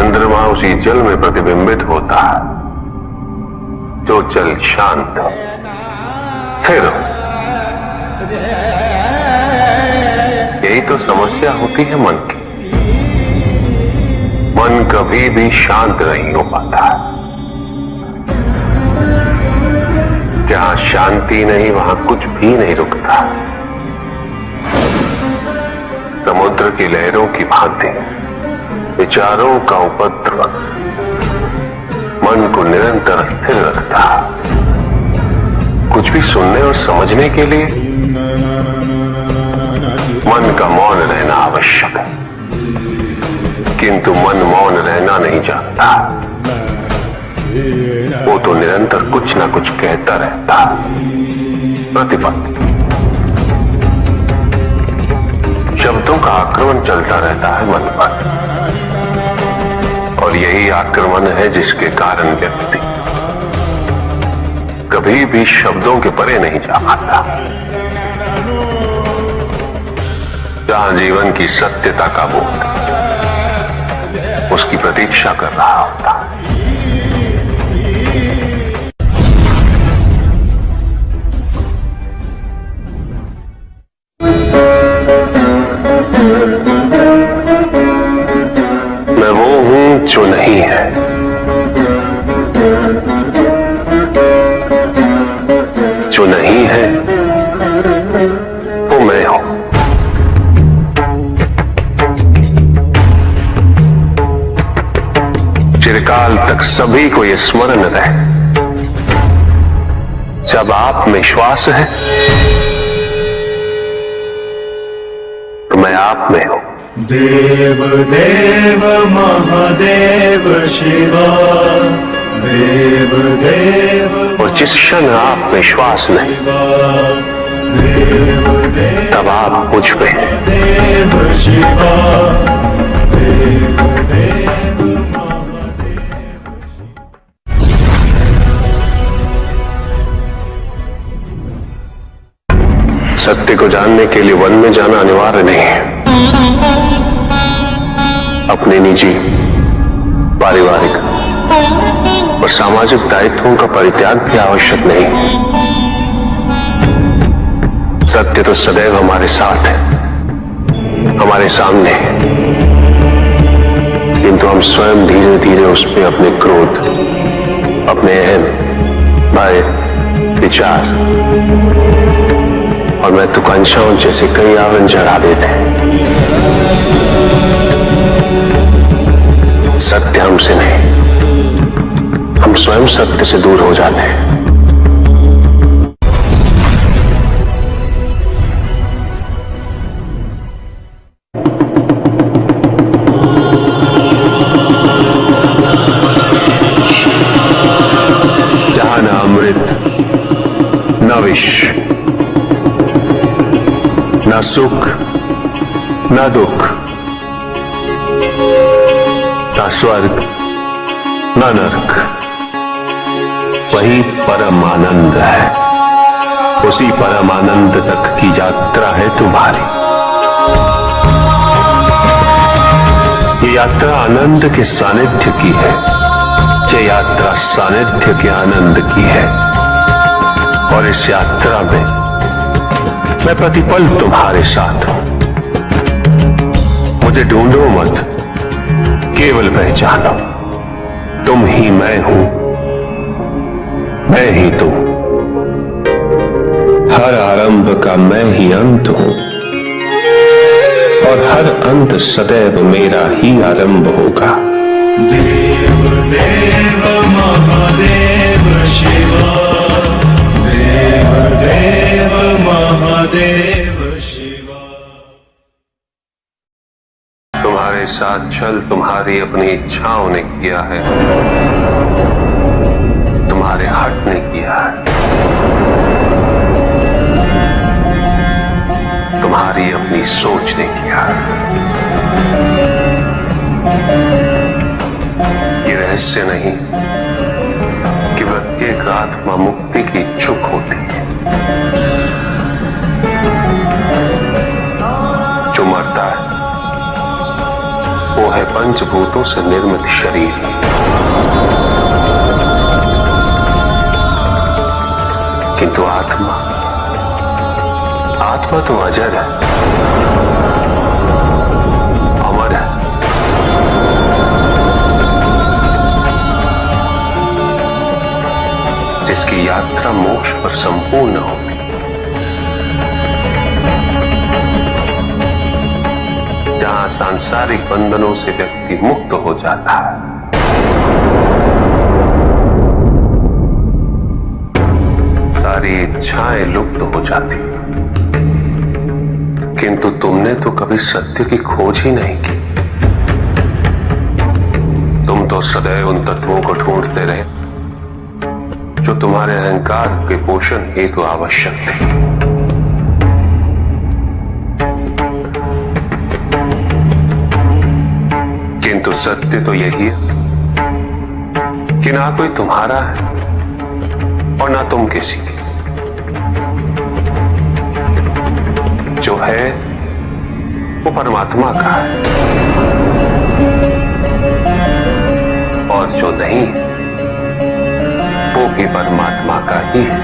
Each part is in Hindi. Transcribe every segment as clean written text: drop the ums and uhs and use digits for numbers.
चंद्रमा उसी जल में प्रतिबिंबित होता है जो जल शांत हो, स्थिर हो। यही तो समस्या होती है मन की। मन कभी भी शांत नहीं हो पाता है। जहां शांति नहीं वहां कुछ भी नहीं रुकता। समुद्र की लहरों की भांति विचारों का उपद्रव मन को निरंतर स्थिर रखता। कुछ भी सुनने और समझने के लिए मन का मौन रहना आवश्यक है, किंतु मन मौन रहना नहीं जानता। वो तो निरंतर कुछ ना कुछ कहता रहता, प्रतिपद शब्दों का आक्रमण चलता रहता है मन पर, और यही आक्रमण है जिसके कारण व्यक्ति कभी भी शब्दों के परे नहीं जा पाता। जहां जीवन की सत्यता का बोध उसकी प्रतीक्षा कर रहा होता। मैं वो हूं जो नहीं है, जो नहीं है वो मैं हूं। चिरकाल तक सभी को यह स्मरण रहे, जब आप में श्वास है तो मैं आप में हूं। देव देव महादेव शिवा, देव देव। और जिस क्षण आप में श्वास नहीं तब आप मुझ में हैं। देव शिवा, देव देव महादेव। सत्य को जानने के लिए वन में जाना अनिवार्य नहीं है। अपने निजी, पारिवारिक और सामाजिक दायित्वों का परित्याग भी आवश्यक नहीं। सत्य तो सदैव हमारे साथ है, हमारे सामने है, किंतु हम स्वयं धीरे धीरे उस पर अपने क्रोध, अपने अहम, भय, विचार और महत्वाकांक्षाओं जैसे कई आवरण चढ़ा देते हैं। सत्य हमसे नहीं, हम स्वयं सत्य से दूर हो जाते हैं। जहां न अमृत, न विष, न सुख, न दुख, न स्वर्ग, न नरक, वही परम आनंद है। उसी परम आनंद तक की यात्रा है तुम्हारी। ये यात्रा आनंद के सानिध्य की है, ये यात्रा सानिध्य के आनंद की है। और इस यात्रा में मैं प्रतिपल तुम्हारे साथ हूं। मुझे ढूंढो मत, केवल पहचानो, तुम ही मैं हूं, मैं ही तुम। हर आरंभ का मैं ही अंत हूं, और हर अंत सदैव मेरा ही आरंभ होगा। देव देव महादेव शिवा, देव देव महादेव शिवा। तुम्हारे साथ छल तुम्हारी अपनी इच्छाओं ने किया है, तुम्हारे हट ने किया है, तुम्हारी अपनी सोच ने किया है। ये रहस्य नहीं कि प्रत्येक आत्मा मुक्ति की इच्छुक होती है। जो मरता है वो है पंचभूतों से निर्मित शरीर। किंतु आत्मा तो अजर है, अमर है। जिसकी यात्रा मोक्ष पर संपूर्ण होगी। जहां सांसारिक बंधनों से व्यक्ति मुक्त हो जाता है, सारी इच्छाएं लुप्त हो जाती। किंतु तुमने तो कभी सत्य की खोज ही नहीं की। तुम तो सदैव उन तत्वों को ढूंढते रहे जो तुम्हारे अहंकार के पोषण हेतु आवश्यक थे। किंतु सत्य तो यही है कि ना कोई तुम्हारा है और ना तुम किसी के। जो है वो परमात्मा का है, और जो नहीं वो भी परमात्मा का ही है।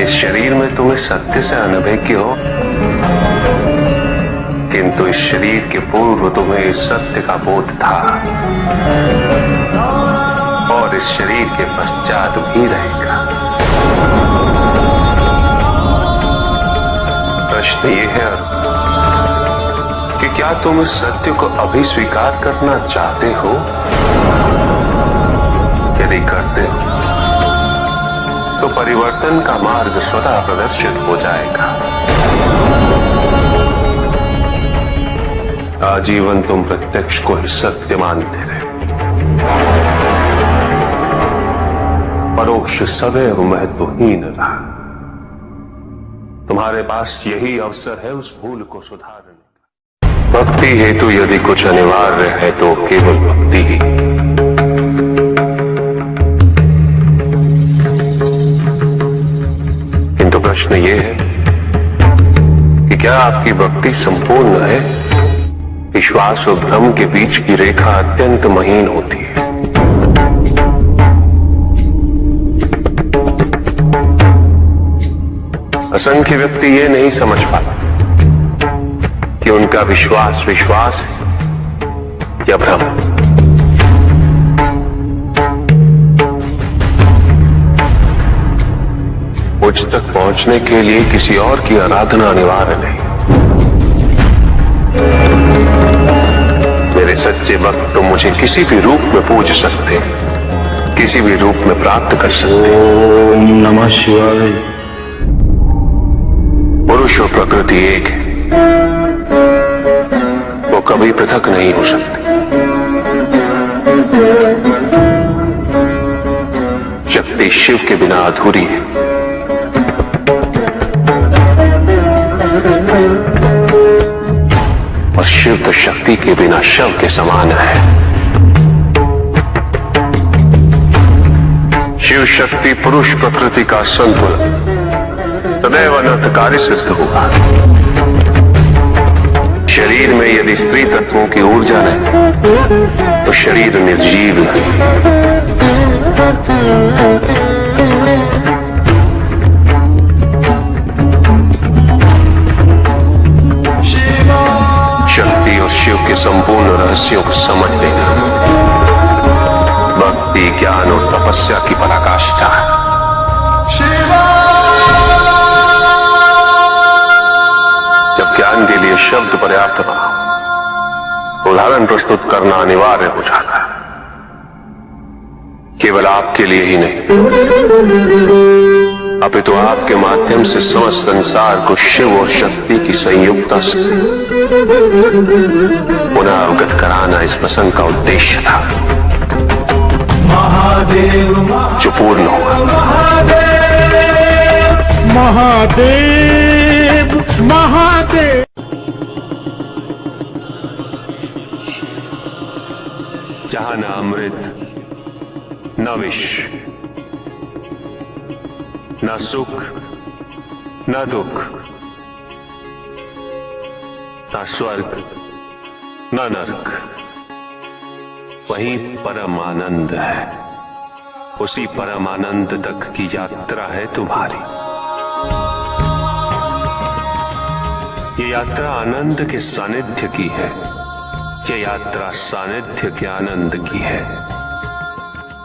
इस शरीर में तुम इस सत्य से अनभिज्ञ हो, किंतु इस शरीर के पूर्व तुम्हें इस सत्य का बोध था, और इस शरीर के पश्चात भी रहेगा। प्रश्न ये है कि क्या तुम इस सत्य को अभी स्वीकार करना चाहते हो? यदि करते हो तो परिवर्तन का मार्ग स्वतः प्रदर्शित हो जाएगा। आजीवन तुम प्रत्यक्ष को ही सत्य मानते रहे, परोक्ष सदैव महत्वहीन रहा। तुम्हारे पास यही अवसर है उस भूल को सुधारने का। भक्ति हेतु यदि कुछ अनिवार्य है तो केवल भक्ति ही। किंतु प्रश्न ये है कि क्या आपकी भक्ति संपूर्ण है? विश्वास और भ्रम के बीच की रेखा अत्यंत महीन होती है। असंख्य व्यक्ति ये नहीं समझ पाते कि उनका विश्वास है या भ्रम। मुझ तक पहुंचने के लिए किसी और की आराधना अनिवार्य नहीं। मेरे सच्चे भक्त तो मुझे किसी भी रूप में पूज सकते, किसी भी रूप में प्राप्त कर सकते। ओम नमः शिवाय। पुरुष और प्रकृति एक है, वो कभी पृथक नहीं हो सकते। शक्ति शिव के बिना अधूरी है, और शिव तो शक्ति के बिना शव के समान है। शिव शक्ति पुरुष प्रकृति का संतुलन सदैव अनर्थकारी सिद्ध होगा। शरीर में यदि स्त्री तत्वों की ऊर्जा नहीं तो शरीर निर्जीव है। शक्ति और शिव के संपूर्ण रहस्यों को समझ लेना भक्ति, ज्ञान और तपस्या की पराकाष्ठा है। जब ज्ञान के लिए शब्द पर्याप्त बना, उदाहरण प्रस्तुत करना अनिवार्य हो जाता है। केवल आपके लिए ही नहीं, अपितु आपके माध्यम से समस्त संसार को शिव और शक्ति की संयुक्ता से पुनः अवगत कराना इस प्रसंग का उद्देश्य था, जो पूर्ण हुआ। महादेव महादेव। जहां न अमृत न विष, न सुख न दुख, ना स्वर्ग ना नरक, वही परम आनंद है। उसी परम आनंद तक की यात्रा है तुम्हारी। ये यात्रा आनंद के सानिध्य की है। ये यात्रा सानिध्य के आनंद की है।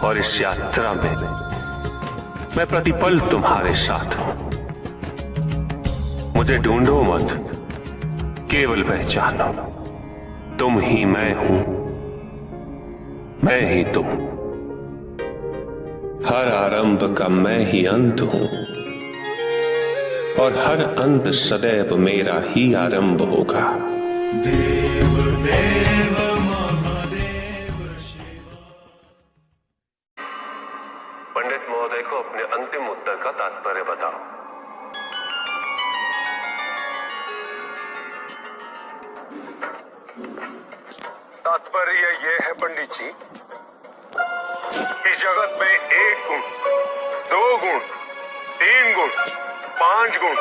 और इस यात्रा में मैं प्रतिपल तुम्हारे साथ हूं। मुझे ढूंढो मत, केवल पहचानो, तुम ही मैं हूं, मैं ही तुम। हर आरंभ का मैं ही अंत हूं, और हर अंत सदैव मेरा ही आरंभ होगा। देव देव महादेव शिव। पंडित महोदय को अपने अंतिम उत्तर का तात्पर्य बताओ। तात्पर्य यह है पंडित जी, इस जगत में 1 गुण, 2 गुण, 3 गुण, 5 गुण,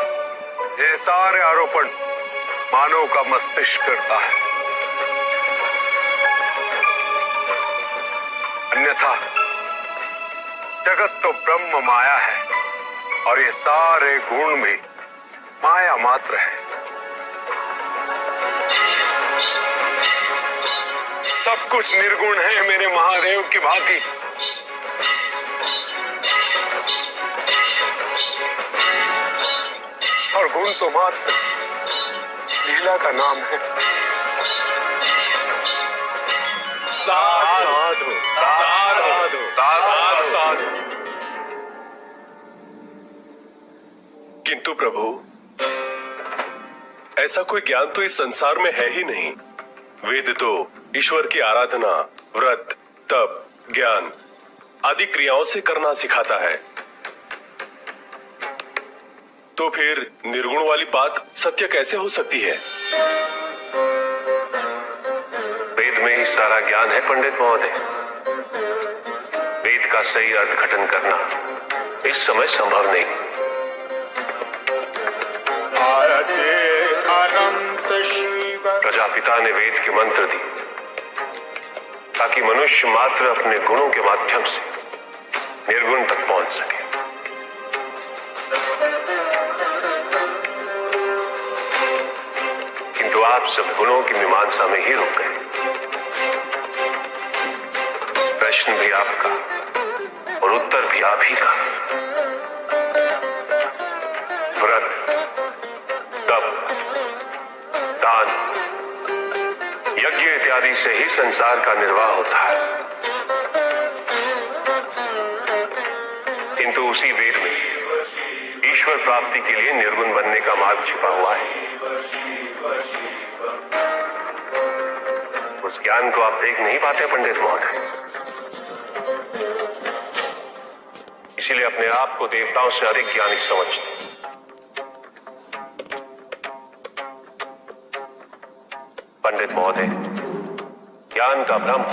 ये सारे आरोपण मानव का मस्तिष्क करता है। अन्यथा जगत तो ब्रह्म माया है, और ये सारे गुण भी माया मात्र है। सब कुछ निर्गुण है मेरे महादेव की भांति। और गुण तो मात्र लीला का नाम है। साधु साधु साधु साधु। किंतु प्रभु, ऐसा कोई ज्ञान तो इस संसार में है ही नहीं। वेद तो ईश्वर की आराधना, व्रत, तप, ज्ञान आदि क्रियाओं से करना सिखाता है। तो फिर निर्गुण वाली बात सत्य कैसे हो सकती है? वेद में ही सारा ज्ञान है पंडित महोदय। वेद का सही अर्थघटन करना इस समय संभव नहीं। अनंत शिव। प्रजापिता ने वेद के मंत्र दी ताकि मनुष्य मात्र अपने गुणों के माध्यम से निर्गुण तक पहुंच सके। किंतु आप सब गुणों की मीमांसा में ही रुक गए। प्रश्न भी आपका और उत्तर भी आप ही का। व्रत, तप, दान, यज्ञ इत्यादि से ही संसार का निर्वाह होता है। किंतु उसी वेद में ईश्वर प्राप्ति के लिए निर्गुण बनने का मार्ग छिपा हुआ है। उस ज्ञान को आप देख नहीं पाते पंडित महोदय। इसीलिए अपने आप को देवताओं से अधिक ज्ञानी समझते। पंडित महोदय, ज्ञान का भ्रम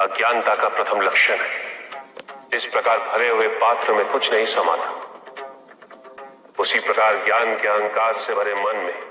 अज्ञानता का प्रथम लक्षण है। इस प्रकार भरे हुए पात्र में कुछ नहीं समाता, उसी प्रकार ज्ञान के अहंकार से भरे मन में